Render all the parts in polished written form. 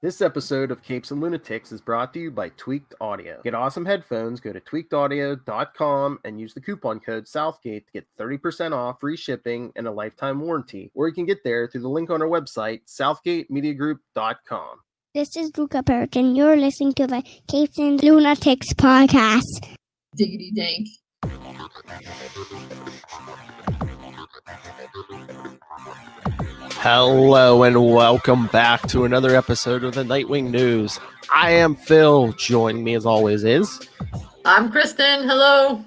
This episode of Capes and Lunatics is brought to you by Tweaked Audio. Get awesome headphones, go to tweakedaudio.com and use the coupon code Southgate to get 30% off, free shipping, and a lifetime warranty. Or you can get there through the link on our website, southgatemediagroup.com. This is Luca Burke, and you're listening to the Capes and Lunatics Podcast. Diggity dank. Hello and welcome back to another episode of the Nightwing News. I am Phil. Joining me as always is... I'm Kristen. Hello.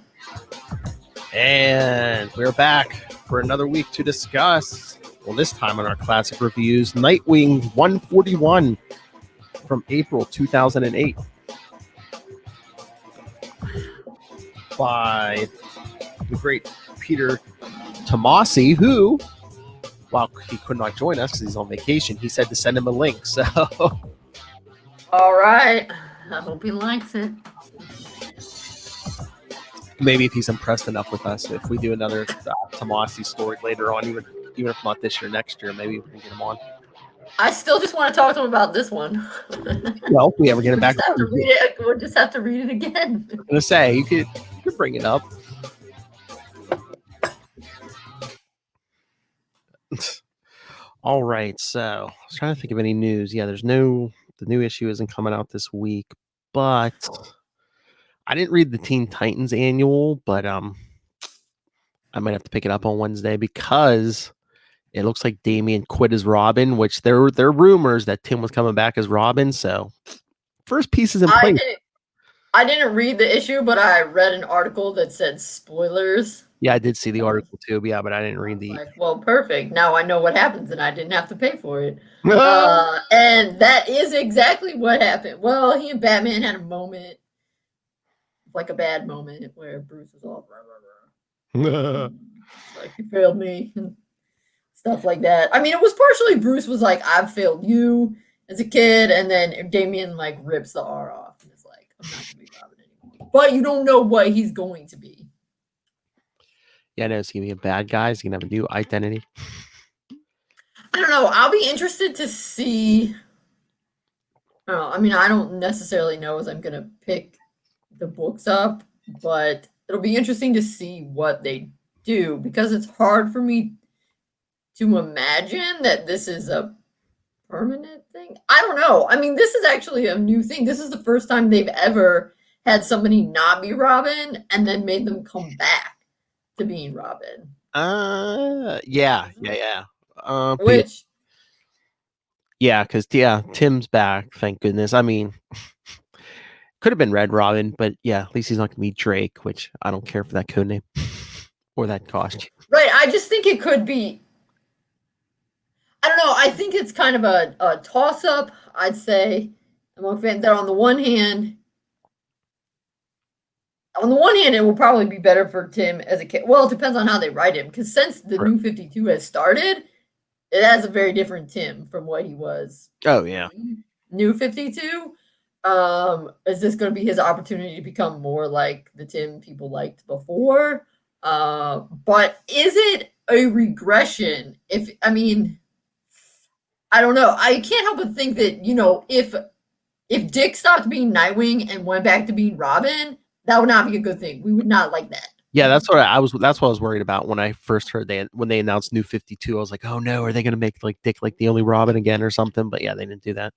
And we're back for another week to discuss, well, this time on our classic reviews, Nightwing 141 from April 2008 by the great Peter Tomasi, who, while he could not join us because he's on vacation, he said to send him a link. So, all right. I hope he likes it. Maybe if he's impressed enough with us, if we do another Tomasi story later on, even if not this year, next year, maybe we can get him on. I still just want to talk to him about this one. Well, if we ever get it back, we'll just have to read it again. I'm gonna say you could bring it up. All right, so I was trying to think of any news. Yeah, the new issue isn't coming out this week, but I didn't read the Teen Titans annual, but I might have to pick it up on Wednesday because it looks like Damian quit as Robin, which there are rumors that Tim was coming back as Robin. So first piece is in place. I didn't read the issue, but I read an article that said spoilers. Yeah, I did see the article too. Yeah, but I didn't read the. Well, perfect. Now I know what happens, and I didn't have to pay for it. And that is exactly what happened. Well, he and Batman had a moment, like a bad moment, where Bruce was all like, "You failed me," and stuff like that. I mean, it was partially Bruce was like, "I've failed you" as a kid, and then Damian like rips the R off and is like, "I'm not gonna be Robin anymore." But you don't know what he's going to be. Yeah, I know he's gonna be a bad guy. He's gonna have a new identity. I don't know. I'll be interested to see. I mean, I don't necessarily know as I'm gonna pick the books up, but it'll be interesting to see what they do because it's hard for me to imagine that this is a permanent thing. I don't know. I mean, this is actually a new thing. This is the first time they've ever had somebody not be Robin and then made them come back to being Robin. Yeah. Because Tim's back, thank goodness. I mean, could have been Red Robin, but yeah, at least he's not gonna be Drake, which I don't care for that code name or that costume. Right. I just think it could be. I don't know. I think it's kind of a toss up. I'd say among fans that on the one hand, it will probably be better for Tim as a kid. Well, it depends on how they write him. Because since the New 52 has started, it has a very different Tim from what he was. Oh, yeah. New 52. Is this going to be his opportunity to become more like the Tim people liked before? But is it a regression? I don't know. I can't help but think that, if Dick stopped being Nightwing and went back to being Robin, that would not be a good thing. We would not like that. Yeah, that's what I was worried about when I first heard when they announced New 52. I was like, oh no, are they going to make like Dick like the only Robin again or something? But yeah, they didn't do that.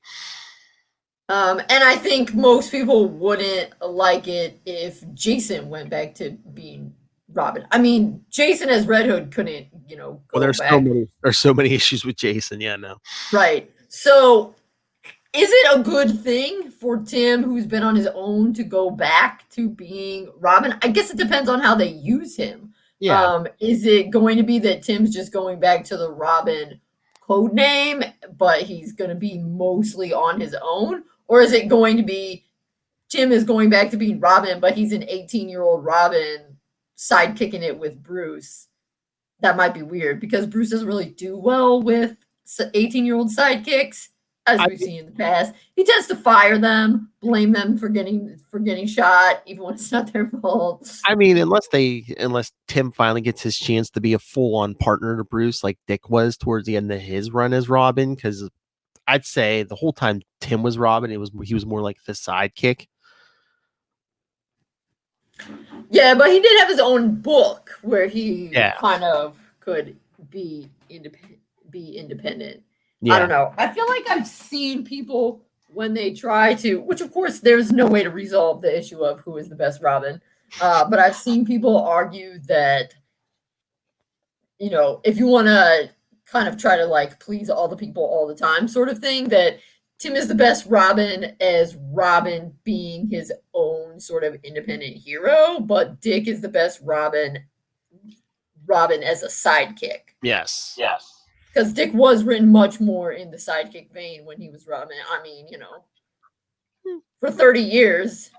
And I think most people wouldn't like it if Jason went back to being Robin. I mean, Jason as Red Hood couldn't, go there's back. There's so many issues with Jason. Yeah, no. Right. So is it a good thing for Tim, who's been on his own, to go back to being Robin? I guess it depends on how they use him. Yeah. Is it going to be that Tim's just going back to the Robin code name, but he's going to be mostly on his own? Or is it going to be Tim is going back to being Robin, but he's an 18-year-old Robin sidekicking it with Bruce? That might be weird because Bruce doesn't really do well with 18-year-old sidekicks. As we've seen in the past, he tends to fire them, blame them for getting shot, even when it's not their fault. I mean, unless Tim finally gets his chance to be a full-on partner to Bruce, like Dick was towards the end of his run as Robin, because I'd say the whole time Tim was Robin, he was more like the sidekick. Yeah, but he did have his own book where he Yeah. kind of could be independent. Yeah. I don't know. I feel like I've seen people when they try to, which of course there's no way to resolve the issue of who is the best Robin. But I've seen people argue that, you know, if you want to kind of try to like please all the people all the time, sort of thing, that Tim is the best Robin as Robin being his own sort of independent hero, but Dick is the best Robin as a sidekick. Yes. Because Dick was written much more in the sidekick vein when he was Robin. I mean, you know, for 30 years,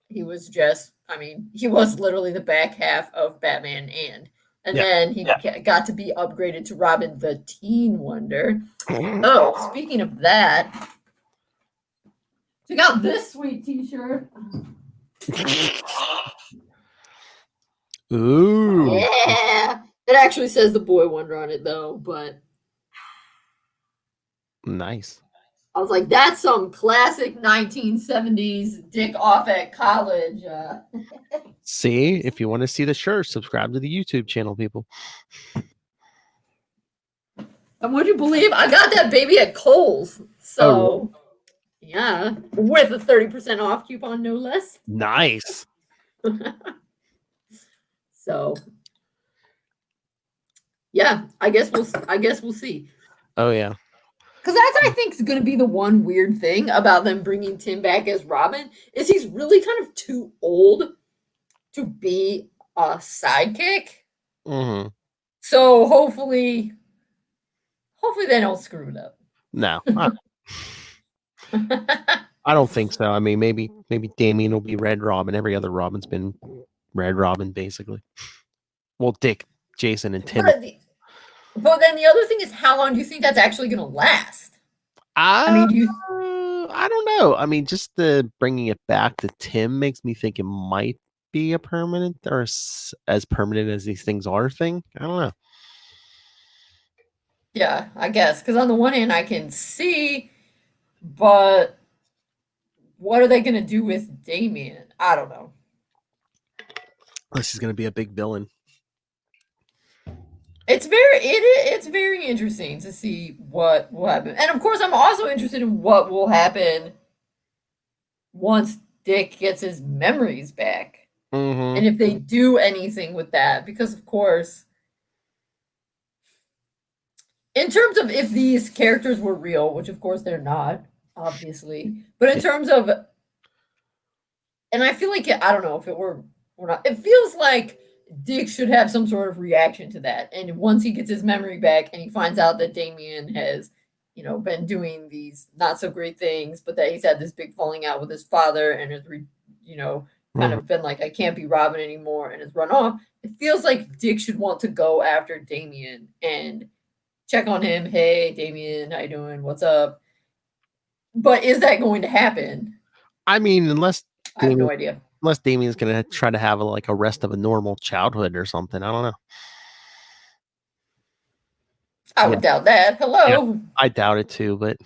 he was literally the back half of Batman and then he got to be upgraded to Robin the Teen Wonder. Oh, speaking of that, check out this sweet t-shirt. Ooh. Yeah. It actually says the Boy Wonder on it, though, but Nice. I was like, that's some classic 1970s Dick off at college. See, if you want to see the shirt, subscribe to the YouTube channel, people. And would you believe I got that baby at Kohl's? So, yeah, with a 30% off coupon, no less. Nice. So, yeah, I guess we'll see. Oh yeah. Because that's, I think, is going to be the one weird thing about them bringing Tim back as Robin, is he's really kind of too old to be a sidekick. Mm-hmm. So hopefully they don't screw it up. No, I don't think so. I mean, maybe Damien will be Red Robin. Every other Robin's been Red Robin, basically. Well, Dick, Jason, and Tim. But then the other thing is, how long do you think that's actually going to last? I mean, I don't know. I mean, just the bringing it back to Tim makes me think it might be a permanent or as permanent as these things are thing. I don't know. Yeah, I guess. Because on the one hand, I can see, but what are they going to do with Damien? I don't know. This is going to be a big villain. It's very interesting to see what will happen. And of course, I'm also interested in what will happen once Dick gets his memories back. Mm-hmm. And if they do anything with that. Because, of course, in terms of if these characters were real, which of course they're not, obviously. But in terms of, and I feel like, I don't know if it were or not. It feels like Dick should have some sort of reaction to that. And once he gets his memory back and he finds out that Damien has, you know, been doing these not so great things, but that he's had this big falling out with his father and has, you know, kind of been like, I can't be Robin anymore and has run off. It feels like Dick should want to go after Damien and check on him. Hey, Damien, how you doing? What's up? But is that going to happen? I mean, unless I have no idea. Unless Damien's going to try to have a rest of a normal childhood or something. I don't know. I would doubt that. Hello. Yeah, I doubt it too, but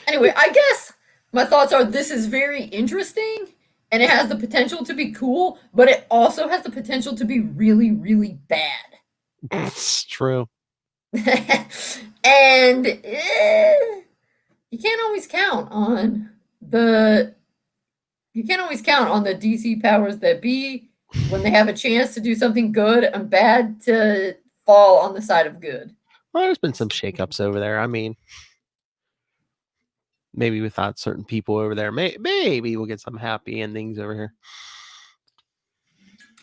anyway, I guess my thoughts are this is very interesting and it has the potential to be cool, but it also has the potential to be really, really bad. It's true. And you can't always count on the DC powers that be when they have a chance to do something good and bad to fall on the side of good. Well, there's been some shakeups over there. I mean, maybe without certain people over there, maybe we'll get some happy endings over here.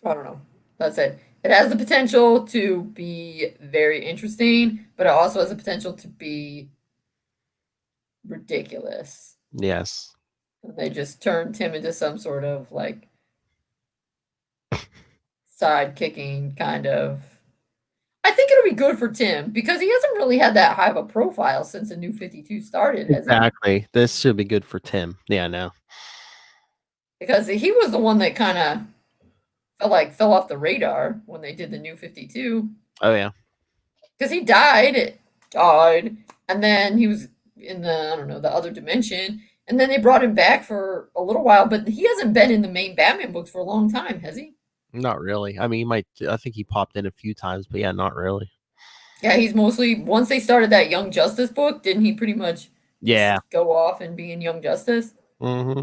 I don't know. That's it. It has the potential to be very interesting, but it also has the potential to be ridiculous. Yes. They just turned Tim into some sort of like side-kicking kind of. I think it'll be good for Tim because he hasn't really had that high of a profile since the New 52 started. Exactly. This should be good for Tim. Yeah, no. Because he was the one that kind of fell off the radar when they did the New 52. Oh yeah. Because he died and then he was in the I don't know the other dimension, and then they brought him back for a little while, but he hasn't been in the main Batman books for a long time, has he? Not really. I mean, he might. I think he popped in a few times, but yeah, not really. Yeah, he's mostly once they started that Young Justice book, didn't he pretty much Yeah. just go off and be in Young Justice? Mm-hmm.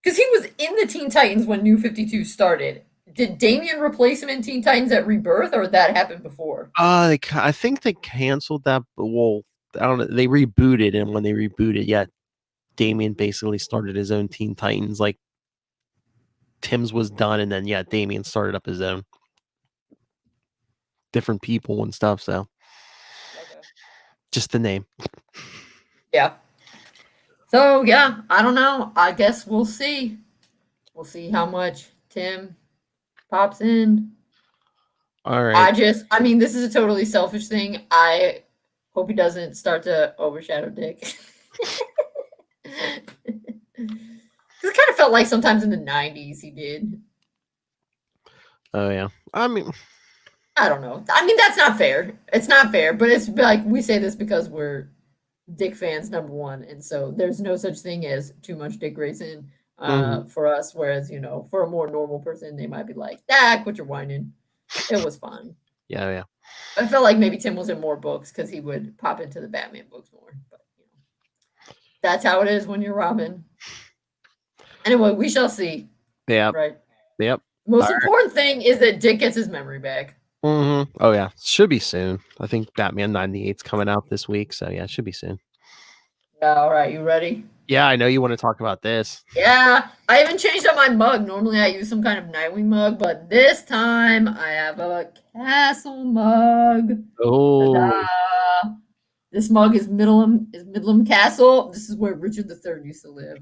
Because he was in the Teen Titans when New 52 started. Did Damian replace him in Teen Titans at Rebirth, or that happened before? I think they canceled that. But well, I don't know. They rebooted, and when they rebooted, yeah, Damian basically started his own Teen Titans. Like Tim's was done, and then yeah, Damian started up his own. Different people and stuff. So, Okay. just the name. Yeah. So yeah, I don't know. I guess we'll see. We'll see how much Tim pops in. All right. I mean, this is a totally selfish thing. I hope he doesn't start to overshadow Dick. It kind of felt like sometimes in the 90s he did. Oh yeah. I mean, I don't know. I mean, that's not fair. It's not fair, but it's like we say this because we're Dick fans, number one. And so there's no such thing as too much Dick Grayson for us. Whereas, for a more normal person, they might be like, quit your whining. It was fun. Yeah. I felt like maybe Tim was in more books because he would pop into the Batman books more. But that's how it is when you're Robin. Anyway, we shall see. Yeah. Right. Yep. Most important thing is that Dick gets his memory back. Mm-hmm. Oh yeah, should be soon. I think Batman 98's coming out this week, so yeah, it should be soon. All right, you ready? Yeah, I know you want to talk about this. Yeah, I even changed up my mug. Normally I use some kind of Nightwing mug, but this time I have a castle mug. Oh, Ta-da! This mug is Midlam Castle. This is where Richard III used to live.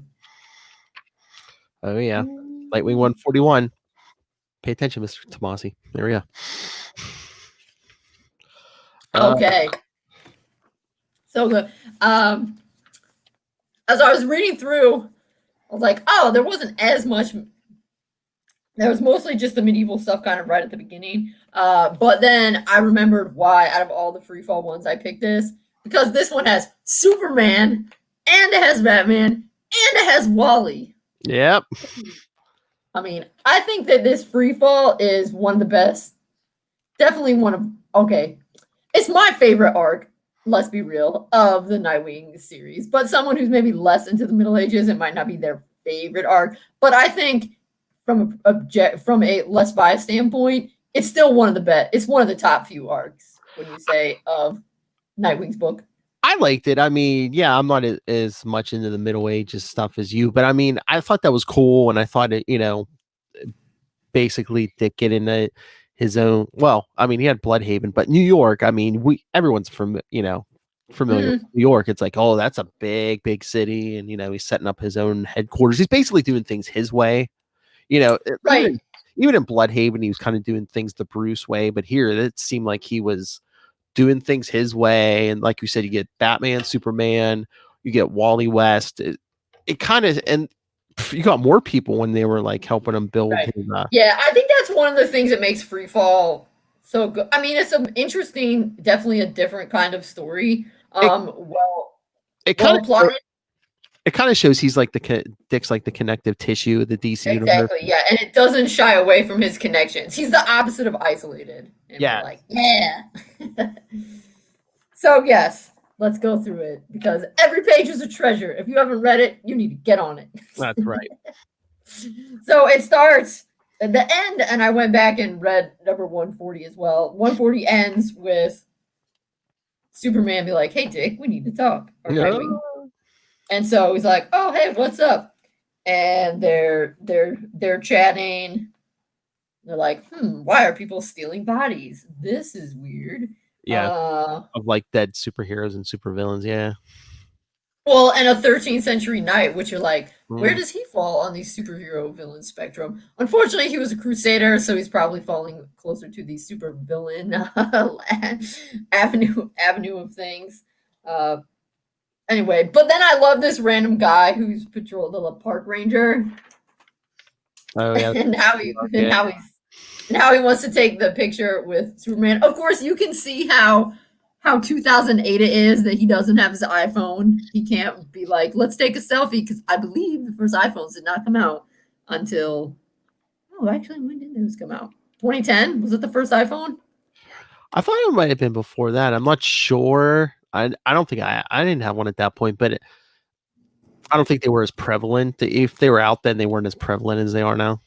Oh yeah, Nightwing 141. Pay attention, Mr. Tomasi. There we go. Okay. So good. As I was reading through, I was like, oh, there wasn't as much. There was mostly just the medieval stuff kind of right at the beginning. But then I remembered why, out of all the freefall ones, I picked this. Because this one has Superman, and it has Batman, and it has Wally. Yep. I mean, I think that this freefall is one of the best. Definitely one of, okay. It's my favorite arc, let's be real, of the Nightwing series. But someone who's maybe less into the Middle Ages, it might not be their favorite arc. But I think from a less biased standpoint, it's still one of the best. It's one of the top few arcs, when you say, of Nightwing's book. I liked it. I mean, yeah, I'm not as much into the Middle Ages stuff as you, but I mean, I thought that was cool, and I thought it, basically Dick get into his own. Well, I mean, he had Bloodhaven, but New York. I mean, everyone's familiar with New York. It's like, oh, that's a big, big city, and he's setting up his own headquarters. He's basically doing things his way. Right. Even in Bloodhaven, he was kind of doing things the Bruce way, but here it seemed like he was doing things his way. And like you said, you get Batman, Superman, you get Wally West. It kind of, and you got more people when they were like helping him build. Right. His, yeah, I think that's one of the things that makes Freefall so good. I mean, it's an interesting, definitely a different kind of story. It kind of shows he's like Dick's like the connective tissue of the DC universe. Exactly, yeah, and it doesn't shy away from his connections. He's the opposite of isolated. And yeah, like yeah. So yes, let's go through it because every page is a treasure. If you haven't read it, you need to get on it. That's right. So it starts at the end, and I went back and read number 140 as well. 140 ends with Superman be like, "Hey, Dick, we need to talk." No. And so he's like, "Oh, hey, what's up?" And they're chatting. They're like, why are people stealing bodies? This is weird. Yeah. Of like dead superheroes and supervillains, yeah. Well, and a 13th century knight, which you're like, where does he fall on the superhero villain spectrum? Unfortunately, he was a crusader, so he's probably falling closer to the supervillain avenue of things. Anyway, but then I love this random guy who's the park ranger. Oh yeah. and how he wants to take the picture with Superman. Of course, you can see how how 2008 it is that he doesn't have his iPhone. He can't be like, let's take a selfie, because I believe the first iPhones did not come out until, actually, when did those come out? 2010? Was it the first iPhone? I thought it might have been before that. I'm not sure. I don't think I didn't have one at that point, but I don't think they were as prevalent. If they were out then, they weren't as prevalent as they are now.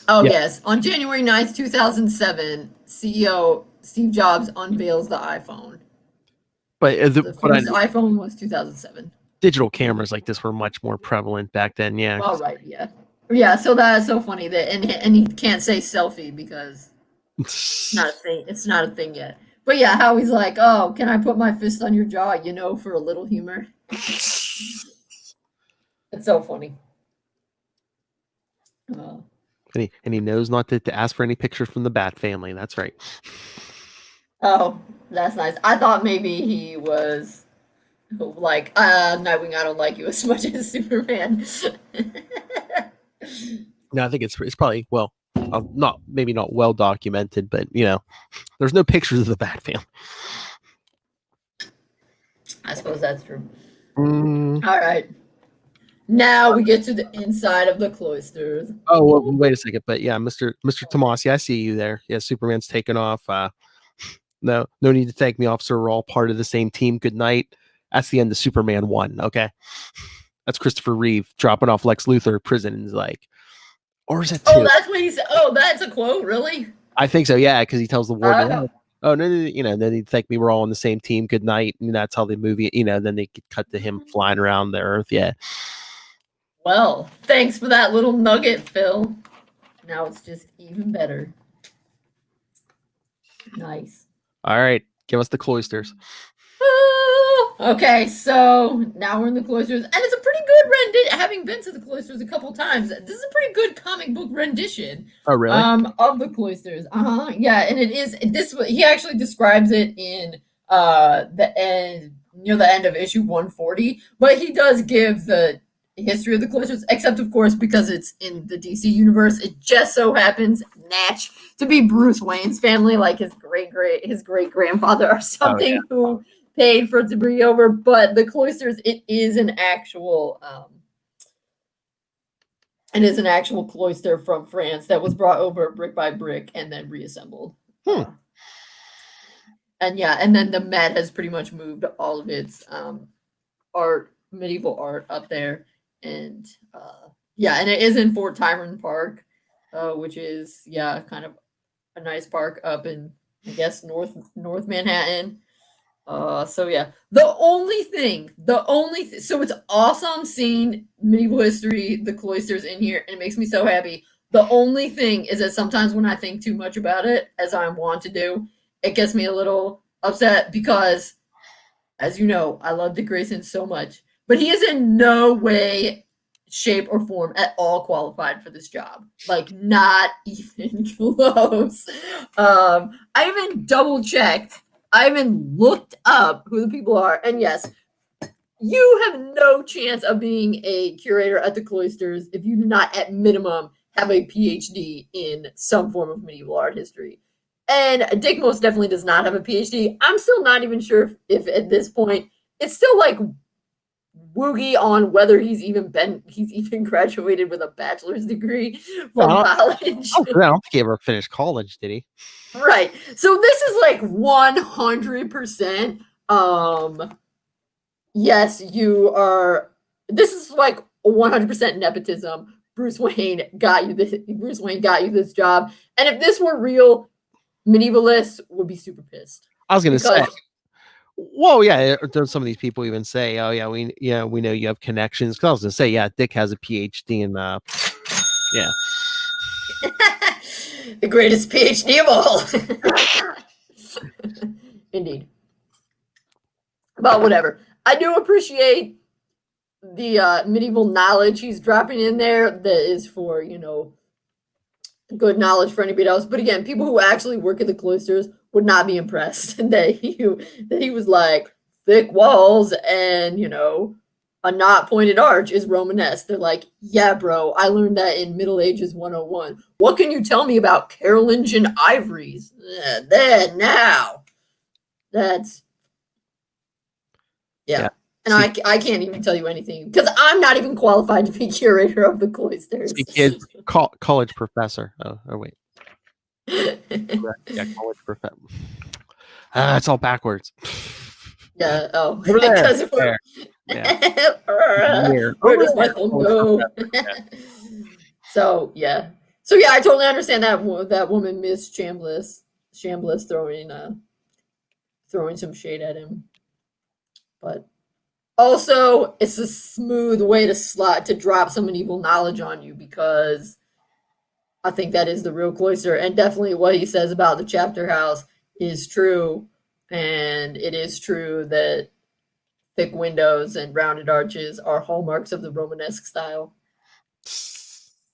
Oh, Yeah. yes. On January 9th, 2007, CEO Steve Jobs unveils the iPhone. But The first iPhone was 2007. Digital cameras like this were much more prevalent back then. Yeah. Well, right. Yeah. Yeah. So that's so funny that, and he can't say selfie because it's not a thing. It's not a thing yet. But yeah, how he's like, oh, can I put my fist on your jaw, for a little humor? It's so funny. And he knows not to ask for any pictures from the Bat family. That's right. Oh, that's nice. I thought maybe he was like, Nightwing, I don't like you as much as Superman. No, I think it's probably, well, maybe not well documented, but there's no pictures of the Bat family. I suppose that's true. All right. Now we get to the inside of the cloisters. Oh, well, wait a second. But yeah, Mr. Tomasi, I see you there. Yeah, Superman's taken off. No need to thank me, officer. We're all part of the same team. Good night. That's the end of Superman 1. Okay. That's Christopher Reeve dropping off Lex Luthor at prison, and he's like, or is it 2? Oh, that's what he said. Oh, that's a quote, really? I think so, yeah, because he tells the warden, no, no need to thank me. We're all on the same team. Good night. And that's how the movie, then they could cut to him flying around the earth. Yeah. Well, thanks for that little nugget, Phil. Now it's just even better. Nice. All right. Give us the cloisters. Okay, so now we're in the cloisters, and it's a pretty good rendition. Having been to the cloisters a couple times, this is a pretty good comic book rendition. Oh, really? Of the cloisters. Yeah, and it is this. He actually describes it in the end, near the end of issue 140. But he does give the history of the cloisters, except of course because it's in the DC universe, it just so happens to be Bruce Wayne's family, like his great grandfather or something, who paid for it to bring over. But the cloisters, it is an actual cloister from France that was brought over brick by brick and then reassembled. And then the Met has pretty much moved all of its medieval art up there. And and it is in Fort Tyrone Park, which is kind of a nice park up in, I guess, North Manhattan. The only thing, so it's awesome seeing medieval history, the cloisters in here, and it makes me so happy. The only thing is that sometimes when I think too much about it, as I want to do, it gets me a little upset because, as you know, I love Dick Grayson so much, but he is in no way, shape, or form at all qualified for this job. Like, not even close. I even double-checked. I even looked up who the people are. And yes, you have no chance of being a curator at the cloisters if you do not, at minimum, have a PhD in some form of medieval art history. And Dick most definitely does not have a PhD. I'm still not even sure if at this point, it's still like woogie on whether he's even graduated with a bachelor's degree from college. I don't think he ever finished college, did he? Right. So this is like 100%. Yes, you are. This is like 100% nepotism. Bruce Wayne got you this job. And if this were real, medievalists would be super pissed. I was going to say. Well, yeah, some of these people even say, "Oh, yeah, we know you have connections." Because I was gonna say, yeah, Dick has a PhD in, the greatest PhD of all. Indeed. But whatever, I do appreciate the medieval knowledge he's dropping in there. That is for good knowledge for anybody else. But again, people who actually work at the cloisters would not be impressed that he was like, thick walls and a not pointed arch is Romanesque. They're like, yeah, bro, I learned that in Middle Ages 101. What can you tell me about Carolingian ivories? There now. That's Yeah. And I can't even tell you anything because I'm not even qualified to be curator of the cloisters. See, kids, college professor. Oh wait. Yeah, college professor. It's all backwards. Yeah. Oh, Over there. because There. Yeah. where Over does my there, phone college go? professor. So yeah. So yeah, I totally understand that woman, Miss Chambliss, throwing some shade at him, but also it's a smooth way to drop some evil knowledge on you because I think that is the real cloister, and definitely what he says about the chapter house is true, and it is true that thick windows and rounded arches are hallmarks of the Romanesque style.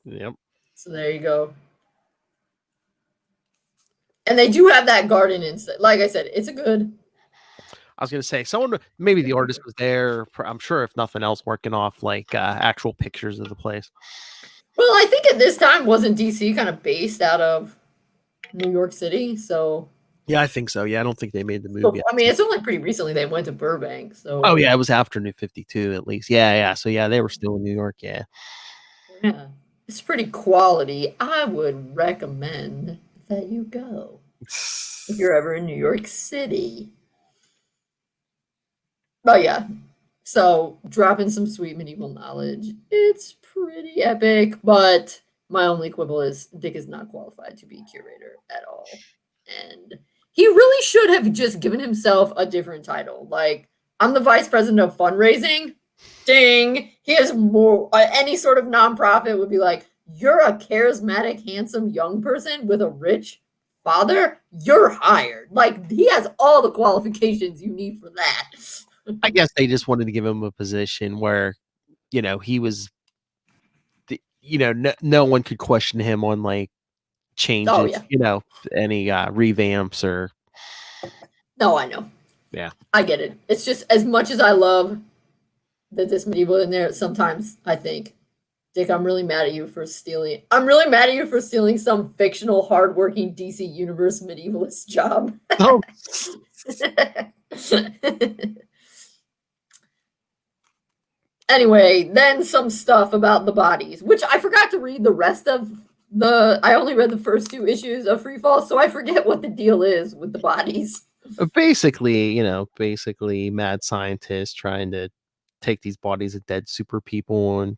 Yep. So there you go. And they do have that garden inside. Like I said, it's a good. I was gonna say maybe the artist was there. I'm sure if nothing else, working off like actual pictures of the place. Well, I think at this time wasn't DC kind of based out of New York City, so Yeah, I think so. Yeah, I don't think they made the move yet. I mean, it's only pretty recently they went to Burbank. So oh yeah, it was after New 52 at least. Yeah. So yeah, they were still in New York. Yeah. Yeah, it's pretty quality. I would recommend that you go if you're ever in New York City. But yeah, so dropping some sweet medieval knowledge. It's pretty epic, but my only quibble is Dick is not qualified to be curator at all. And he really should have just given himself a different title. Like, I'm the vice president of fundraising. Ding. He has more, any sort of nonprofit would be like, you're a charismatic, handsome young person with a rich father. You're hired. Like, he has all the qualifications you need for that. I guess they just wanted to give him a position where, he was, no one could question him on like changes, any revamps or. No, I know. Yeah. I get it. It's just as much as I love that this medieval in there, sometimes I think, Dick, I'm really mad at you for stealing some fictional, hardworking DC Universe medievalist job. Oh. Anyway, then some stuff about the bodies, which I forgot to read the rest of I only read the first 2 issues of Freefall, so I forget what the deal is with the bodies. Basically, mad scientists trying to take these bodies of dead super people and,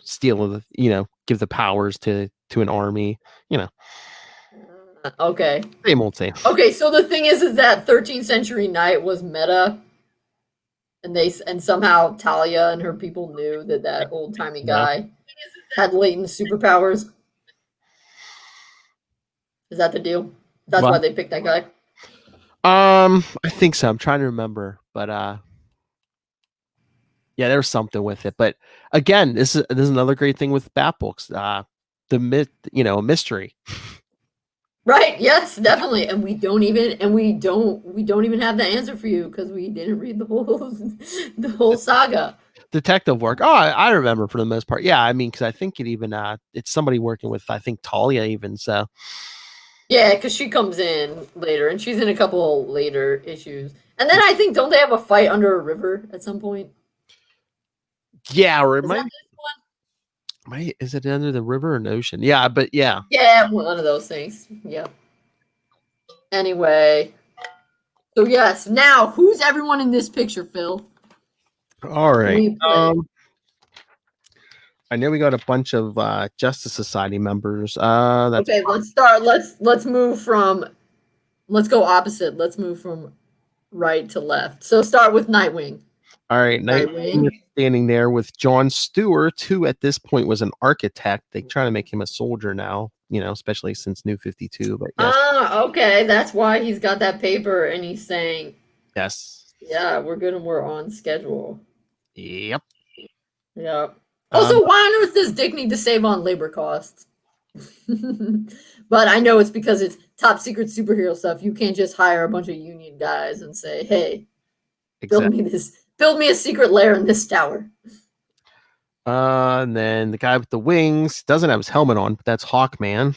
steal the, give the powers to an army, Okay. Same old same. Okay, so the thing is that 13th Century Knight was meta, and somehow Talia and her people knew that old timey guy had latent superpowers. Is that the deal? That's why they picked that guy. I think so. I'm trying to remember, but yeah, there was something with it. But again, this is another great thing with Bat books. The myth, a mystery. Right? Yes, definitely. And we don't even have the answer for you because we didn't read the whole saga. Detective work. Oh, I remember for the most part. Yeah, I mean, because I think it even it's somebody working with Talia even. So yeah, because she comes in later, and she's in a couple later issues. And then I think don't they have a fight under a river at some point? Yeah, or is it under the river or an ocean? Yeah, but yeah. Yeah, one of those things. Yeah. Anyway. So yes, now who's everyone in this picture, Phil? All right. I know we got a bunch of Justice Society members. Okay, let's start. Let's move from. Let's go opposite. Let's move from right to left. So start with Nightwing. All right, Nightwing is standing there with John Stewart, who at this point was an architect. They try to make him a soldier now, especially since New 52. But yes. Okay, that's why he's got that paper and he's saying, yes, yeah, we're good and we're on schedule. Yep. Yep. Also, why on earth does Dick need to save on labor costs? But I know it's because it's top secret superhero stuff. You can't just hire a bunch of union guys and say, hey, build me a secret lair in this tower. And then the guy with the wings doesn't have his helmet on, but that's Hawkman.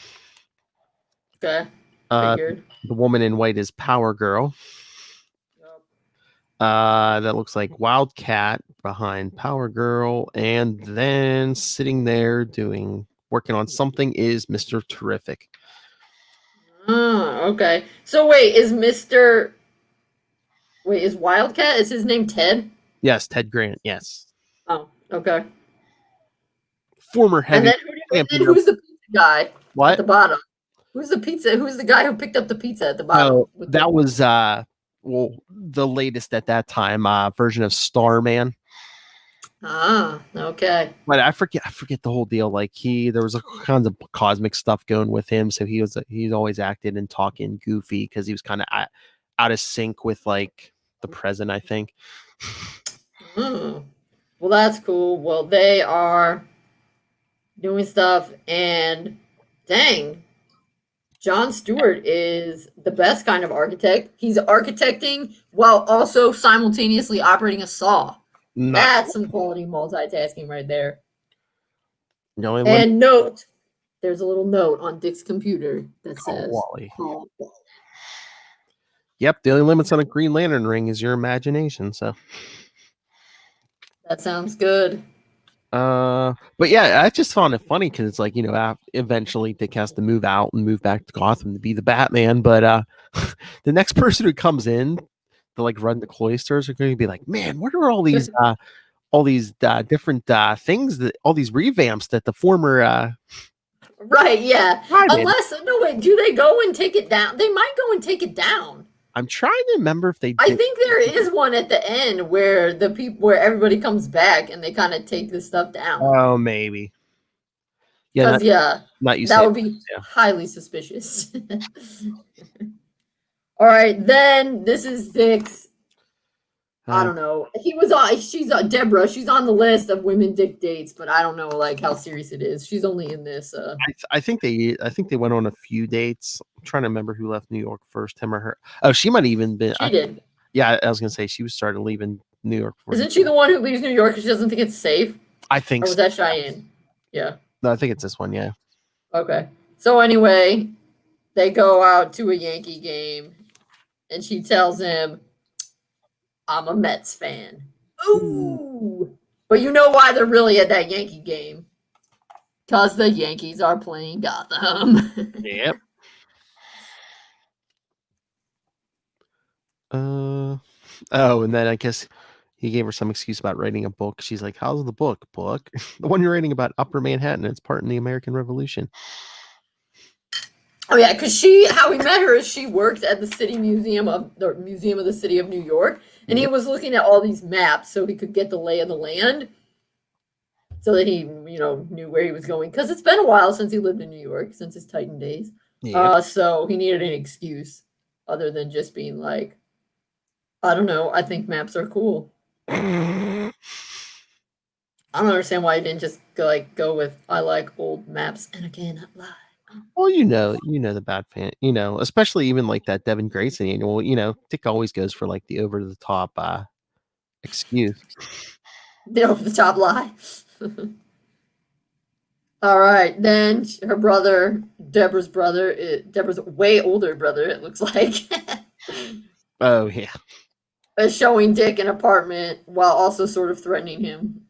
Okay. Figured. The woman in white is Power Girl. That looks like Wildcat behind Power Girl, and then sitting there working on something is Mr. Terrific. Okay. So wait, is Wildcat? Is his name Ted? Yes, Ted Grant. Yes, Oh, okay. former And heavy then champion. who's the pizza guy at What? the bottom? Who's the guy who picked up the pizza at the bottom? Oh, that was the latest at that time version of Starman. Okay. But I forget the whole deal. Like there was kinds of cosmic stuff going with him, so he's always acted and talking goofy because he was kind of out of sync with like the present, I think. Well, that's cool. Well, they are doing stuff, and dang, John Stewart is the best kind of architect. He's architecting while also simultaneously operating a saw. That's some quality multitasking right there. And note, there's a little note on Dick's computer that says, Wally. Yep, the only limits on a Green Lantern ring is your imagination. So that sounds good. But yeah, I just found it funny because it's like, eventually Dick has to move out and move back to Gotham to be the Batman. But the next person who comes in to like run the cloisters are going to be like, man, what are all these different things all these revamps that the former right, yeah. Unless do they go and take it down? They might go and take it down. I'm trying to remember if they did. I think there is one at the end where everybody comes back and they kind of take this stuff down. Oh, maybe. Yeah, that would be highly suspicious. All right, then this is Dick's. I don't know. She's Deborah. She's on the list of women Dick dates, but I don't know like how serious it is. She's only in this. I think they went on a few dates. I'm trying to remember who left New York first, him or her. Oh, she might have even been. She did. Yeah, I was gonna say she started leaving New York. Isn't she the one who leaves New York because she doesn't think it's safe? I think. Or was that Cheyenne? Yeah. No, I think it's this one. Yeah. Okay. So anyway, they go out to a Yankee game, and she tells him, I'm a Mets fan. Ooh. But you know why they're really at that Yankee game? Because the Yankees are playing Gotham. Yep. Oh, and then I guess he gave her some excuse about writing a book. She's like, how's the book? Book? The one you're writing about Upper Manhattan. It's part in the American Revolution. Oh yeah, because how we met her is she worked at the Museum of the City of New York, and he was looking at all these maps so he could get the lay of the land, so that he knew where he was going. Because it's been a while since he lived in New York, since his Titan days. Yeah. So he needed an excuse other than just being like, I don't know, I think maps are cool. I don't understand why he didn't just go with I like old maps and I cannot lie. Well, the bad fan, especially even like that Devin Grayson annual, Dick always goes for like the over the top excuse. The over the top lie. All right, then her brother, Deborah's way older brother, it looks like. Oh yeah. Is showing Dick an apartment while also sort of threatening him.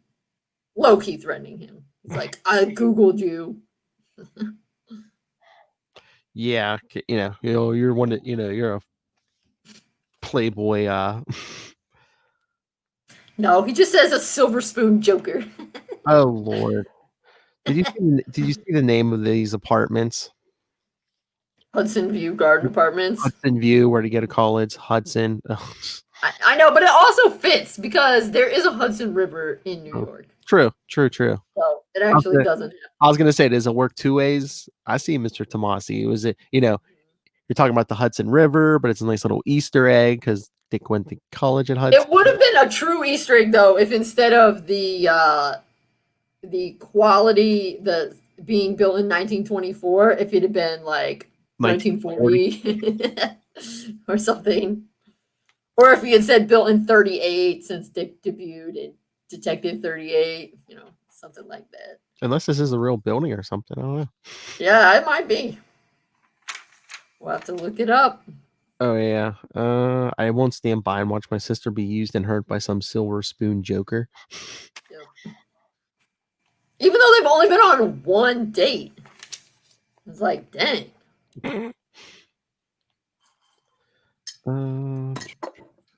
Low-key threatening him. It's like, I Googled you. Yeah, you're one that you're a playboy. No, he just says a silver spoon joker. Oh Lord, did you see the name of these apartments? Hudson View Garden Apartments. Hudson View, where to get a college, Hudson. I know, but it also fits because there is a Hudson River in New York. True. So it actually doesn't. I was gonna say, does it work two ways? I see Mr. Tomasi. Was it, you're talking about the Hudson River, but it's a nice little Easter egg because Dick went to college at Hudson. It would have been a true Easter egg though if instead of the quality, the being built in 1924, if it had been like 1940 or something. Or if he had said built in 38 since Dick debuted in Detective 38, something like that. Unless this is a real building or something. I don't know. Yeah, it might be. We'll have to look it up. Oh yeah. I won't stand by and watch my sister be used and hurt by some silver spoon joker. Yep. Even though they've only been on one date. It's like, dang.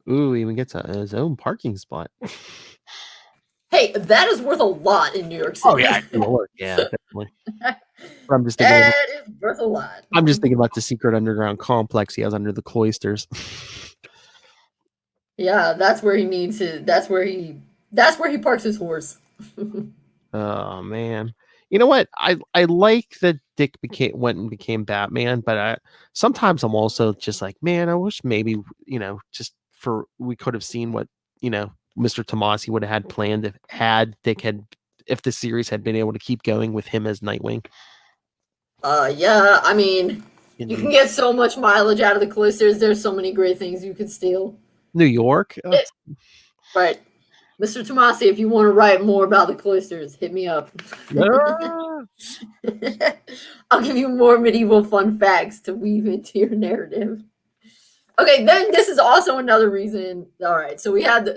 Ooh, even gets his own parking spot. Hey, that is worth a lot in New York City. Oh yeah, yeah, definitely. I'm just thinking. That is worth a lot. I'm just thinking about the secret underground complex he has under the cloisters. Yeah, that's where he needs to. That's where he parks his horse. Oh man, you know what? I like that Dick went and became Batman, but sometimes I'm also just like, man, I wish maybe just we could have seen what Mr. Tomasi would have had planned if the series had been able to keep going with him as Nightwing. Yeah, I mean, you can get so much mileage out of the cloisters. There's so many great things you could steal. New York, right? Mr. Tomasi, if you want to write more about the cloisters, hit me up. I'll give you more medieval fun facts to weave into your narrative. Okay, then this is also another reason. All right, so we had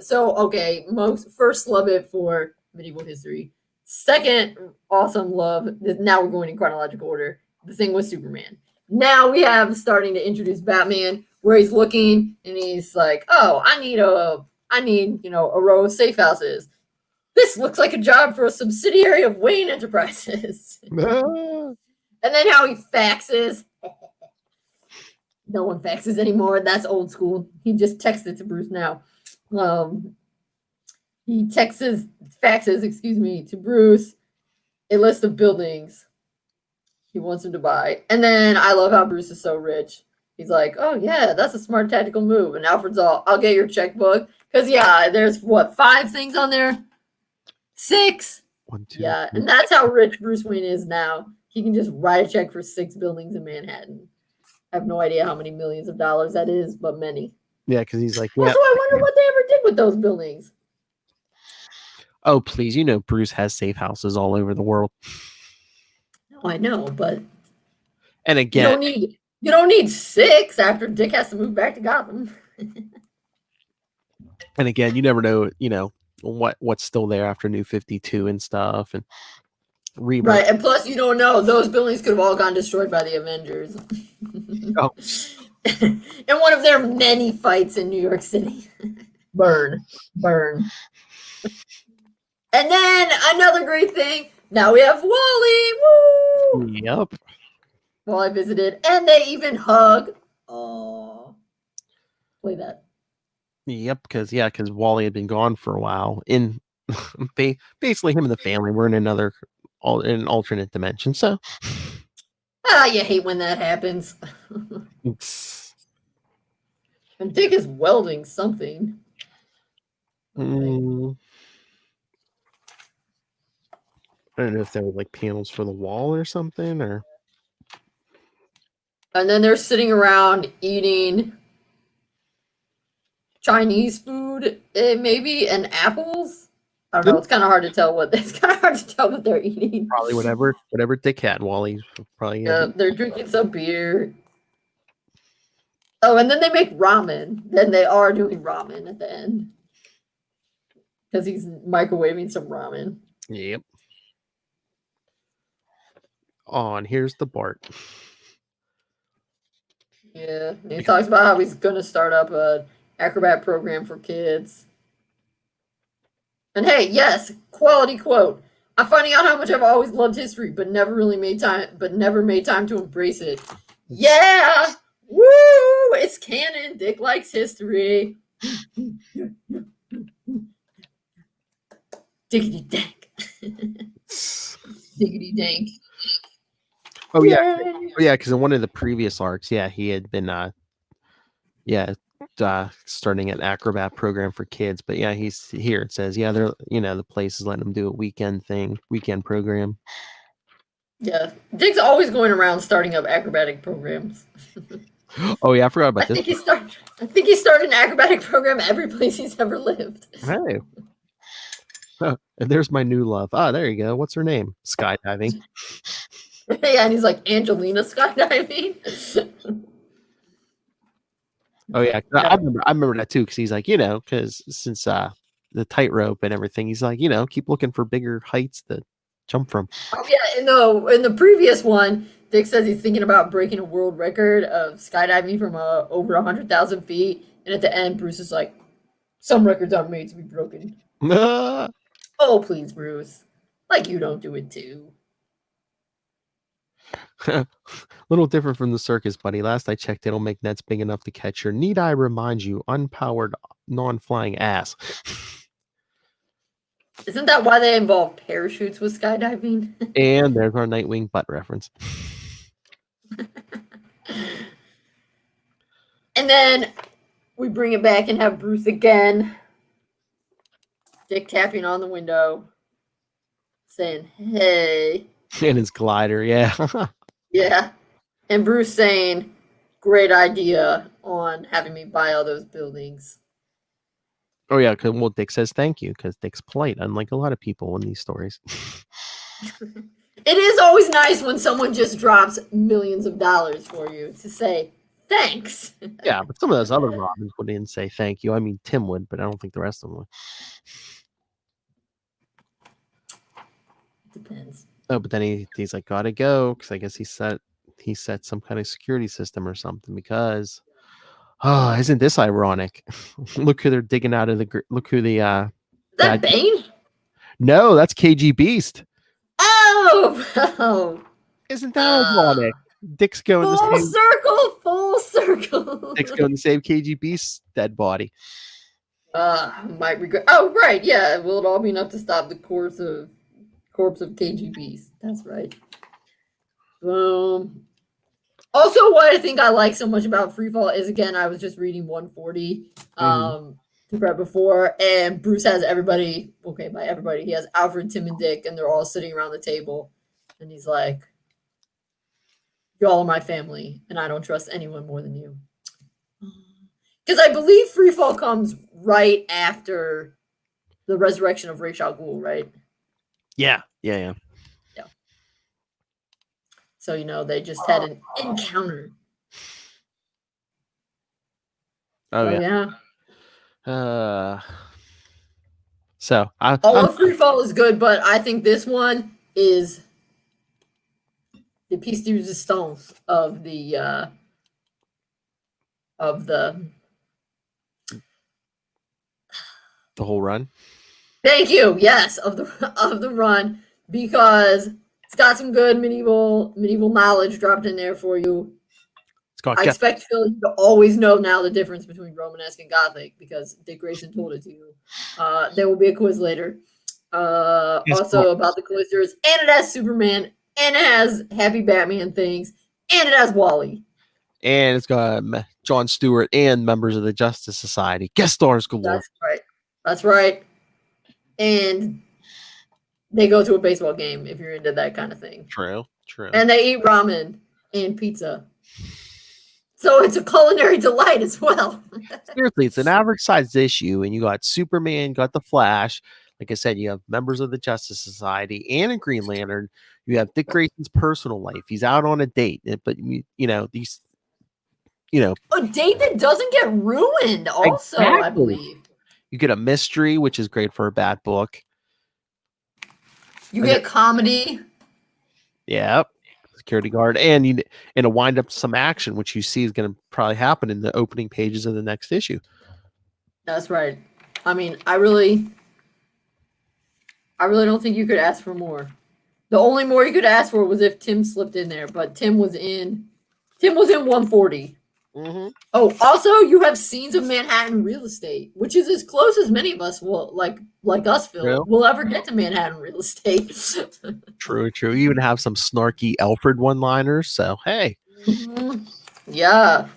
first love it for medieval history. Second, awesome love. Now we're going in chronological order. The thing was Superman. Now we have starting to introduce Batman, where he's looking and he's like, "Oh, I need a row of safe houses. This looks like a job for a subsidiary of Wayne Enterprises." And then how he faxes. No one faxes anymore. That's old school. He just texts it to Bruce now. He faxes to Bruce a list of buildings he wants him to buy. And then I love how Bruce is so rich. He's like, "Oh yeah, that's a smart tactical move." And Alfred's all, "I'll get your checkbook." Because yeah, there's 5 things on there? 6? 1, 2, yeah, 3. And that's how rich Bruce Wayne is now. He can just write a check for 6 buildings in Manhattan. I have no idea how many millions of dollars that is, but many. Yeah, because he's like, Also, I wonder what they ever did with those buildings. Oh, please, Bruce has safe houses all over the world. No, I know, but and again, you don't need 6 after Dick has to move back to Gotham. And again, you never know, what's still there after New 52 and stuff, and Rebirth. Right, and plus you don't know, those buildings could have all gone destroyed by the Avengers. Oh. In one of their many fights in New York City. Burn. And then another great thing, now we have Wally. Woo! Yep. Wally visited, and they even hug. Oh, play that. Yep, because Wally had been gone for a while. In basically, him and the family were in an alternate dimension. So, you hate when that happens. And Dick is welding something. I don't know if they were like panels for the wall or something, or. And then they're sitting around eating Chinese food, maybe, and apples. I don't know. It's kind of hard to tell what they're eating. Probably whatever Dick had. Wally's probably. They're drinking some beer. Oh, and then they make ramen. Then they are doing ramen at the end because he's microwaving some ramen. Yep. Oh, and here's the Bart. Yeah, he talks about how he's going to start up an acrobat program for kids. And hey, yes, quality quote. I'm finding out how much I've always loved history, but never made time to embrace it. Yeah, woo! It's canon. Dick likes history. Diggity dank. Diggity dank. Oh yeah, because in one of the previous arcs, he had been starting an acrobat program for kids. But yeah, he's here. It says they're the place is letting him do a weekend program. Yeah, Dick's always going around starting up acrobatic programs. Oh yeah, I forgot about this. I think he started an acrobatic program every place he's ever lived. Hey. Oh, and there's my new love. Ah, there you go. What's her name? Skydiving. Yeah, and he's like, Angelina skydiving. Oh yeah, Yeah. I remember that too because he's like, because since the tightrope and everything, he's like, keep looking for bigger heights to jump from. Oh yeah, in the previous one, Dick says he's thinking about breaking a world record of skydiving from over 100,000 feet, and at the end, Bruce is like, "Some records aren't made to be broken." Oh please, Bruce, like you don't do it too. Little different from the circus, buddy. Last I checked, they don't make nets big enough to catch your, need I remind you, unpowered, non-flying ass. Isn't that why they involve parachutes with skydiving? And there's our Nightwing butt reference. And then we bring it back and have Bruce again. Dick tapping on the window, saying, "Hey." And his glider, yeah. Yeah. And Bruce saying, "Great idea on having me buy all those buildings." Oh yeah, well, Dick says thank you because Dick's polite, unlike a lot of people in these stories. It is always nice when someone just drops millions of dollars for you to say thanks. Yeah, but some of those other Robins wouldn't say thank you. I mean, Tim would, but I don't think the rest of them would. Depends. Oh, but then he's like, gotta go because I guess he set some kind of security system or something because. Oh, isn't this ironic? Look who they're digging out of the. Look who the. Is that Bane? No, that's KG Beast. Oh, isn't that ironic? Dick's going full circle. Dick's going to save KG Beast's dead body. Might regret. Oh, right, yeah. Will it all be enough to stop the corpse of KG Beast? That's right. Also, what I think I like so much about Freefall is, again, I was just reading 140 to prep before, and Bruce has everybody. Okay, by everybody, he has Alfred, Tim, and Dick, and they're all sitting around the table, and he's like, "Y'all are my family, and I don't trust anyone more than you." Because I believe Freefall comes right after the resurrection of Ra's al Ghul, right? Yeah. So, they just had an encounter. Oh, yeah. So all of Freefall is good, but I think this one is the piece de resistance of the whole run. Thank you. Yes, of the run, because it's got some good medieval knowledge dropped in there for you. I expect Phil to always know now the difference between Romanesque and Gothic because Dick Grayson told it to you. There will be a quiz later. Also about the cloisters, and it has Superman, and it has Happy Batman things, and it has Wally. And it's got Jon Stewart and members of the Justice Society. Guest stars galore. That's right. And they go to a baseball game if you're into that kind of thing. True. And they eat ramen and pizza. So it's a culinary delight as well. Seriously, it's an average sized issue, and you got Superman, got the Flash. Like I said, you have members of the Justice Society and a Green Lantern. You have Dick Grayson's personal life. He's out on a date, but these. A date that doesn't get ruined. Also, exactly. I believe you get a mystery, which is great for a bad book. You get comedy. Yep. Security guard, and a wind up some action, which you see is going to probably happen in the opening pages of the next issue. That's right. I mean, I really don't think you could ask for more. The only more you could ask for was if Tim slipped in there, but Tim was in 140. Mm-hmm. Oh, also, you have scenes of Manhattan real estate, which is as close as many of us will, like us, Phil, will ever get to Manhattan real estate. True. You even have some snarky Alfred one-liners, so hey. Mm-hmm. Yeah.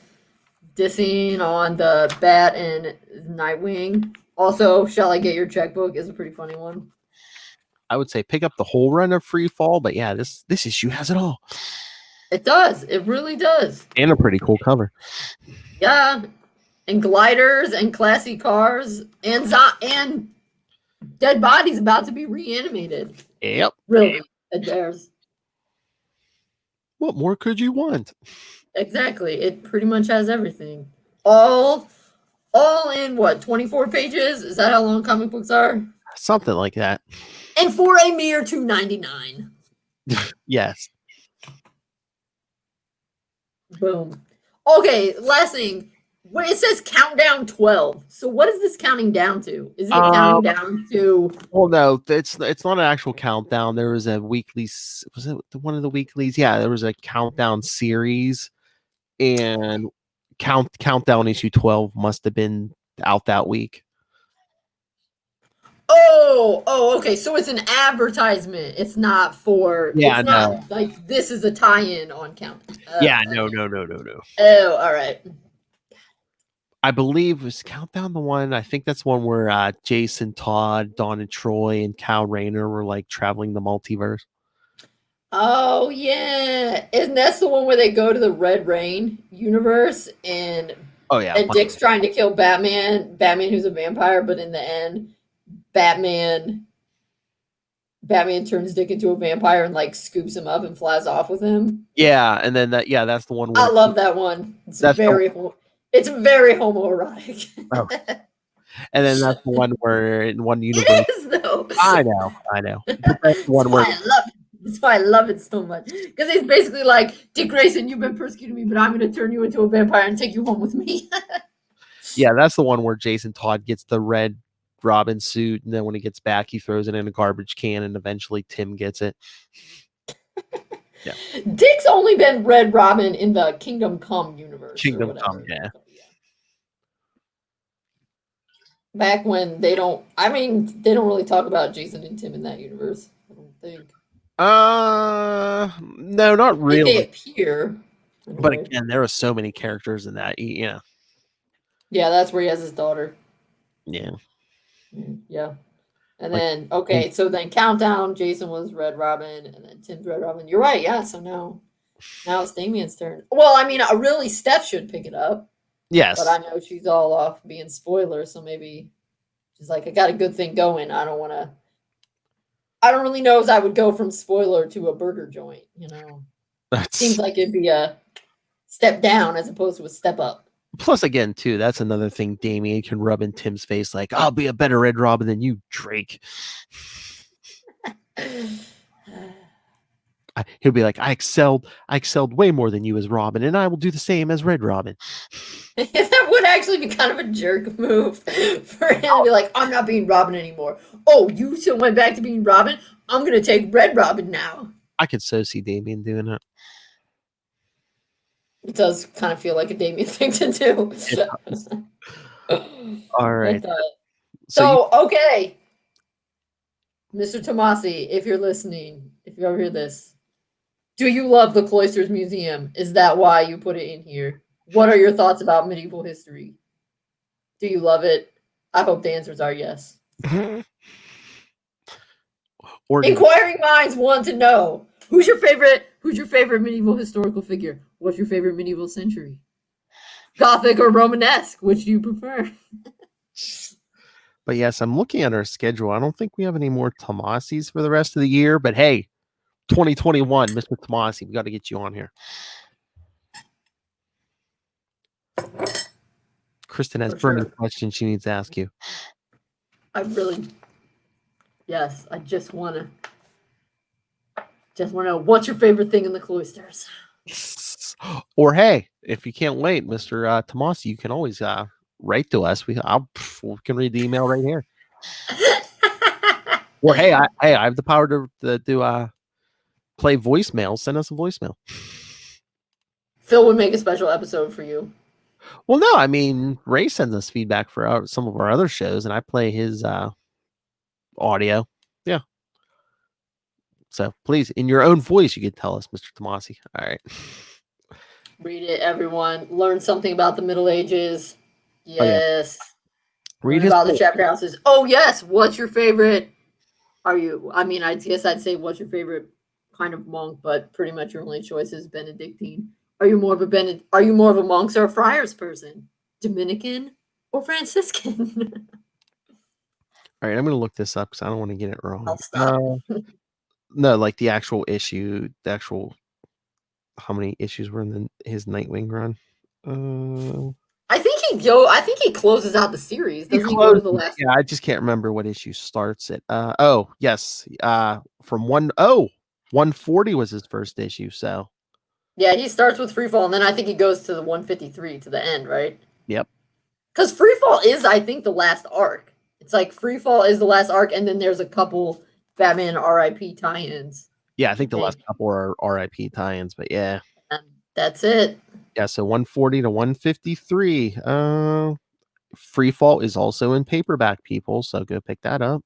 Dissing on the Bat and Nightwing. Also, Shall I Get Your Checkbook is a pretty funny one. I would say pick up the whole run of Freefall, but yeah, this issue has it all. It does. It really does. And a pretty cool cover. Yeah. And gliders and classy cars and dead bodies about to be reanimated. Yep. Really. It dares. What more could you want? Exactly. It pretty much has everything. all in what, 24 pages? Is that how long comic books are? Something like that. And for a mere $2.99. Yes. Boom. Okay, last thing. When it says countdown 12, so what is this counting down to? Is it counting down to? Well, no, it's not an actual countdown. There was a weekly. Was it one of the weeklies? Yeah, there was a countdown series, and countdown issue 12 must have been out that week. Oh, okay. So it's an advertisement. It's not for. Yeah, it's not like this is a tie-in on countdown. Yeah, no. Oh, all right. I believe was Countdown the one. I think that's one where Jason Todd, Dawn and Troy, and Cal Rayner were like traveling the multiverse. Oh yeah, isn't that the one where they go to the Red Rain universe and and Dick's trying to kill Batman, who's a vampire, but in the end, Batman turns Dick into a vampire and like scoops him up and flies off with him. Yeah, and then that's the one. I love that one. It's very homoerotic. Oh. And then that's the one where in one universe. It is though. I know. That's the one where I love it. That's why I love it so much. Because it's basically like, Dick Grayson, you've been persecuting me, but I'm going to turn you into a vampire and take you home with me. Yeah, that's the one where Jason Todd gets the red Robin suit, and then when he gets back, he throws it in a garbage can, and eventually Tim gets it. Yeah. Dick's only been Red Robin in the Kingdom Come universe. Kingdom Come, yeah. Back when they don't really talk about Jason and Tim in that universe, I don't think. No, not really. They appear. But again, there are so many characters in that, Yeah, that's where he has his daughter. Yeah. Yeah. And then, so then Countdown, Jason was Red Robin, and then Tim's Red Robin. You're right, yeah, so now it's Damien's turn. Well, I mean, really, Steph should pick it up. Yes. But I know she's all off being spoilers, so maybe she's like, I got a good thing going. I don't really know if I would go from spoiler to a burger joint, Seems like it'd be a step down as opposed to a step up. Plus, again, too, that's another thing Damien can rub in Tim's face, like, I'll be a better Red Robin than you, Drake. He'll be like, I excelled way more than you as Robin, and I will do the same as Red Robin. That would actually be kind of a jerk move for him to be like, I'm not being Robin anymore. Oh, you still went back to being Robin? I'm going to take Red Robin now. I could so see Damien doing that. It does kind of feel like a Damien thing to do. All right. Okay. Mr. Tomasi, if you're listening, if you ever hear this, do you love the Cloisters Museum? Is that why you put it in here? What are your thoughts about medieval history? Do you love it? I hope the answers are yes. Inquiring minds want to know, who's your favorite medieval historical figure? What's your favorite medieval century? Gothic or Romanesque? Which do you prefer? But yes, I'm looking at our schedule. I don't think we have any more Tomasis for the rest of the year, but hey, 2021, Mr. Tomasi, we got to get you on here. Kristen has burning questions she needs to ask you. I just want to know, what's your favorite thing in the Cloisters? Or hey, if you can't wait, Mr. Tomasi, you can always write to us. We can read the email right here. Or hey, I have the power to play voicemail. Send us a voicemail. Phil would make a special episode for you. Well, no, I mean, Ray sends us feedback for some of our other shows, and I play his audio. Yeah. So please, in your own voice, you can tell us, Mr. Tomasi. All right. Read it, everyone. Learn something about the Middle Ages. Yes. Oh, yeah. Read about the chapter houses. Oh, yes. What's your favorite? I guess I'd say what's your favorite kind of monk, but pretty much your only choice is Benedictine. Are you more of a monks or a friars person? Dominican or Franciscan? All right, I'm going to look this up because I don't want to get it wrong. I'll stop. No, like the actual issue, how many issues were in his Nightwing run? I think he closes out the series. Doesn't he go to the last? Yeah, I just can't remember what issue starts it. Yes. From 140 was his first issue, so Yeah, he starts with Freefall, and then I think he goes to the 153 to the end, right? yep. Because Freefall is, I think, the last arc. It's like Freefall is the last arc, and then there's a couple Batman RIP tie-ins. Yeah, I think the last couple are RIP tie-ins, but yeah. And that's it. Yeah, so 140 to 153. Freefall is also in paperback, people, so go pick that up.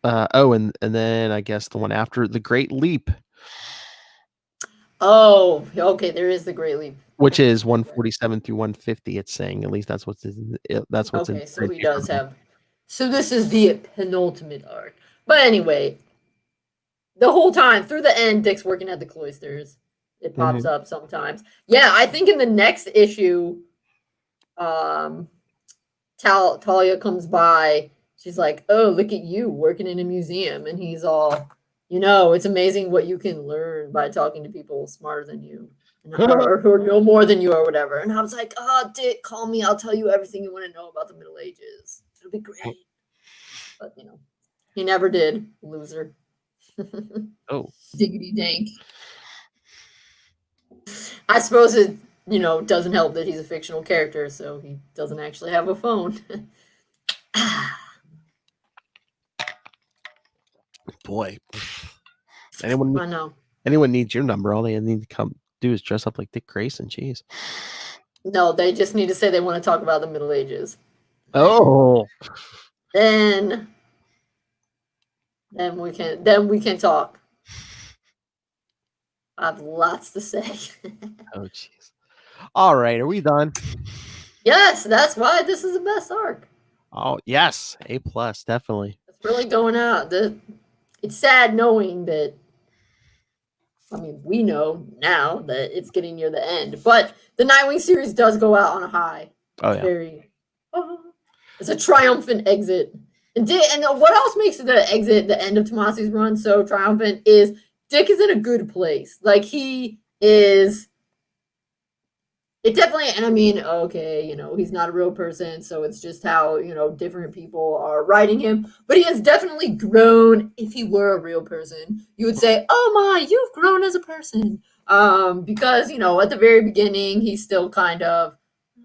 And then I guess the one after, The Great Leap. Oh, okay, there is the Great Leap. Which is 147 through 150, it's saying. At least that's what's in. Okay, so he does have. So this is the penultimate arc. But anyway, the whole time through the end, Dick's working at the cloisters. It pops up sometimes. Yeah, I think in the next issue, Talia comes by. She's like, "Oh, look at you working in a museum," and he's all, it's amazing what you can learn by talking to people smarter than you, or who know more than you, or whatever. And I was like, "Oh, Dick, call me. I'll tell you everything you want to know about the Middle Ages. It'll be great." But he never did. Loser. Oh, diggity dank. I suppose it, doesn't help that he's a fictional character, so he doesn't actually have a phone. boy. I know. Anyone needs your number, all they need to come do is dress up like Dick Grayson. Jeez. No, they just need to say they want to talk about the Middle Ages. Oh. Then we can talk. I have lots to say. Oh, jeez. All right, are we done? Yes, that's why this is the best arc. Oh, yes. A+, definitely. It's really going out. It's sad knowing that, we know now that it's getting near the end, but the Nightwing series does go out on a high. Oh, yeah. It's a triumphant exit. And what else makes the exit, the end of Tomasi's run, so triumphant is Dick is in a good place. Like, he is. It definitely, and okay, he's not a real person, so it's just how, different people are writing him. But he has definitely grown. If he were a real person, you would say, "Oh my, you've grown as a person." Because, at the very beginning, he's still kind of,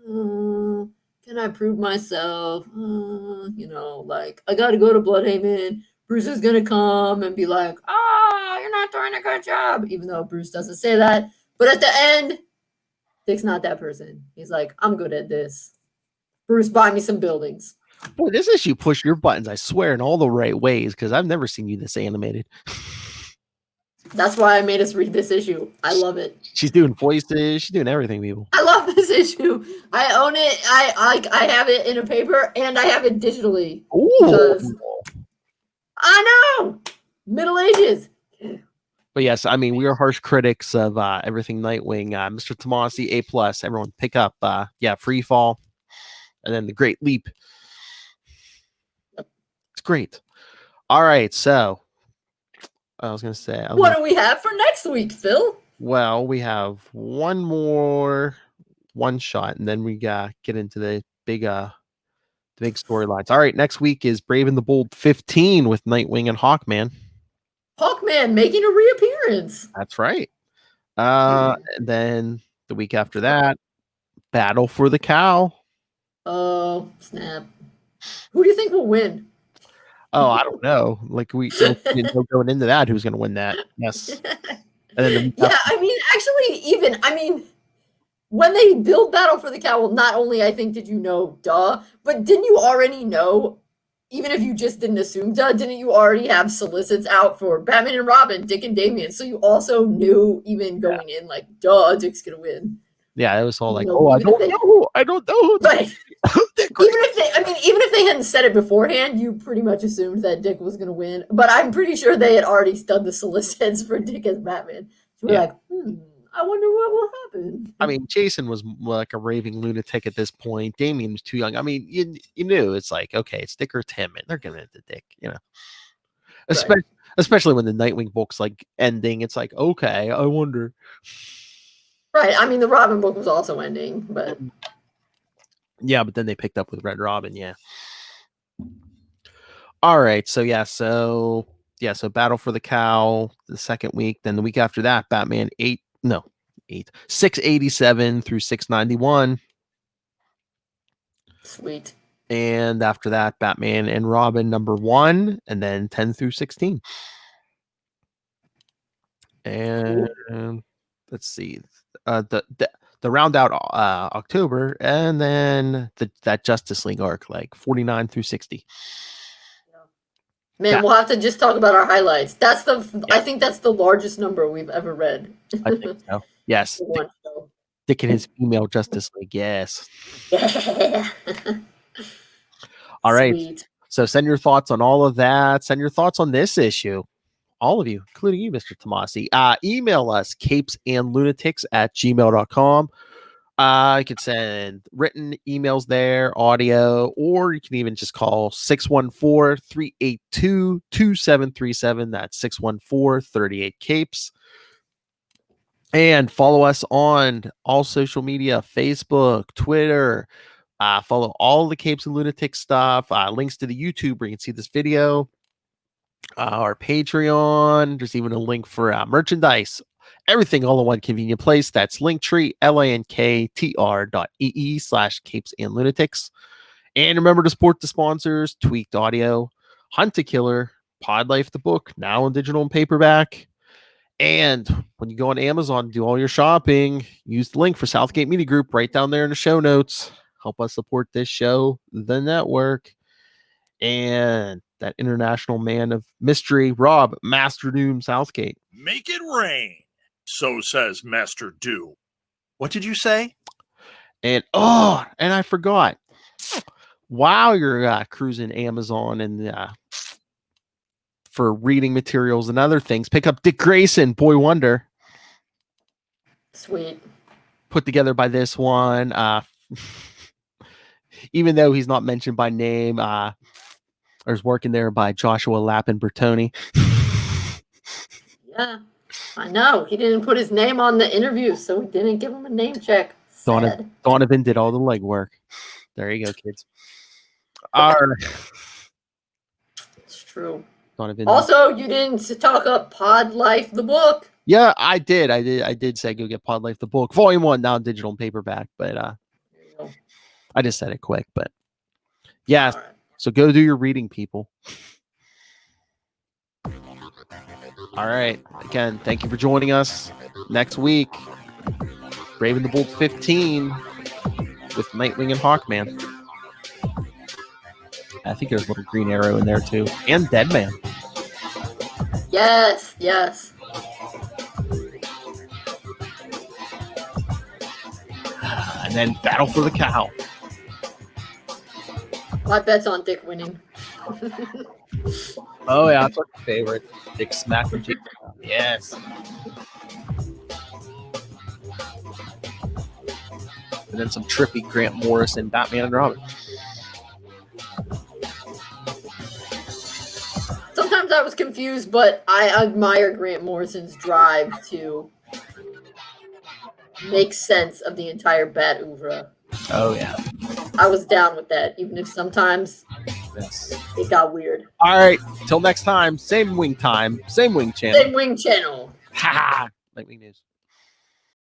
can I prove myself? Like, I gotta go to Bloodhaven. Bruce is gonna come and be like, you're not doing a good job. Even though Bruce doesn't say that. But at the end, Dick's not that person. He's like, I'm good at this. Bruce, buy me some buildings. Boy, this issue pushed your buttons, I swear, in all the right ways, because I've never seen you this animated. That's why I made us read this issue. I love it. She's doing voices. She's doing everything, people. I love this issue. I own it. I have it in a paper, and I have it digitally. Ooh. Because I know! Middle Ages. But yes, we are harsh critics of everything Nightwing. Mr. Tomasi, A+. Everyone pick up, Freefall, and then The Great Leap. It's great. All right, so I was going to say... What do we have for next week, Phil? Well, we have one more one-shot, and then we get into the big storylines. All right, next week is Brave and the Bold 15 with Nightwing and Hawkman. Hawkman making a reappearance. That's right. And then the week after that, Battle for the Cow. Oh, snap. Who do you think will win? Oh, I don't know. Like, we didn't know going into that who's going to win that. Yes. And then when they build Battle for the Cow, well, not only I think did you know, but didn't you already know, even if you just didn't assume, didn't you already have solicits out for Batman and Robin, Dick and Damian? So you also knew, even going in, like, Dick's going to win. Yeah, it was all like, I don't know. Right. Even if they hadn't said it beforehand, you pretty much assumed that Dick was going to win. But I'm pretty sure they had already done the solicits for Dick as Batman. So we're like, I wonder what will happen. Jason was like a raving lunatic at this point. Damian was too young. You knew it's like, okay, it's Dick or Tim, and they're giving it to Dick, Especially when the Nightwing book's like ending. It's like, okay, I wonder. Right. I mean, the Robin book was also ending, but yeah, but then they picked up with Red Robin. Yeah. All right. So Battle for the Cow the second week. Then the week after that, Batman 687 through 691. sweet. And after that, Batman and Robin #1, and then 10 through 16. And let's see, the round out October, and then that Justice League arc, like 49 through 60. Man, we'll have to just talk about our highlights. I think that's the largest number we've ever read. I think so. Yes. One show. Dick and his female Justice League. Yes. Yeah. All right. Sweet. So send your thoughts on all of that. Send your thoughts on this issue. All of you, including you, Mr. Tomasi. Email us, capesandlunatics@gmail.com. You can send written emails there, audio, or you can even just call 614-382-2737. That's 614-38-CAPES. And follow us on all social media, Facebook, Twitter. Follow all the Capes and Lunatics stuff. Links to the YouTube where you can see this video. Our Patreon. There's even a link for merchandise. Everything all in one convenient place. That's Linktree, linktr.ee/capesandlunatics. And remember to support the sponsors: Tweaked Audio, Hunt a Killer, Pod Life the book, now in digital and paperback. And when you go on Amazon and do all your shopping, use the link for Southgate Media Group right down there in the show notes. Help us support this show, the network, and that international man of mystery, Rob Master Doom Southgate. Make it rain, so says Master Doom. What did you say? And I forgot. While you're cruising Amazon and for reading materials and other things, pick up Dick Grayson, Boy Wonder. Sweet. Put together by this one. Even though he's not mentioned by name, there's working there by Joshua Lappin Bertoni. Yeah, I know. He didn't put his name on the interview, so we didn't give him a name check. Donovan did all the legwork. There you go, kids. All right. It's true. Donovan. Also, you didn't talk up Pod Life, the book. Yeah, I did. I did say go get Pod Life, the book. Volume 1, now digital and paperback. But I just said it quick. But yeah, right. So go do your reading, people. All right. Again, thank you for joining us. Next week, Brave and the Bold 15 with Nightwing and Hawkman. I think there's a little Green Arrow in there too, and Deadman. Yes. And then Battle for the Cow. My bet's on Dick winning. Oh yeah, that's our favorite. Dick smacking Jake. Yes. And then some trippy Grant Morrison, Batman and Robin. Sometimes I was confused, but I admire Grant Morrison's drive to make sense of the entire Bat oeuvre. Oh, yeah. I was down with that, even if sometimes it got weird. All right. Till next time. Same wing time. Same wing channel. Same wing channel. Ha ha. Nightwing News.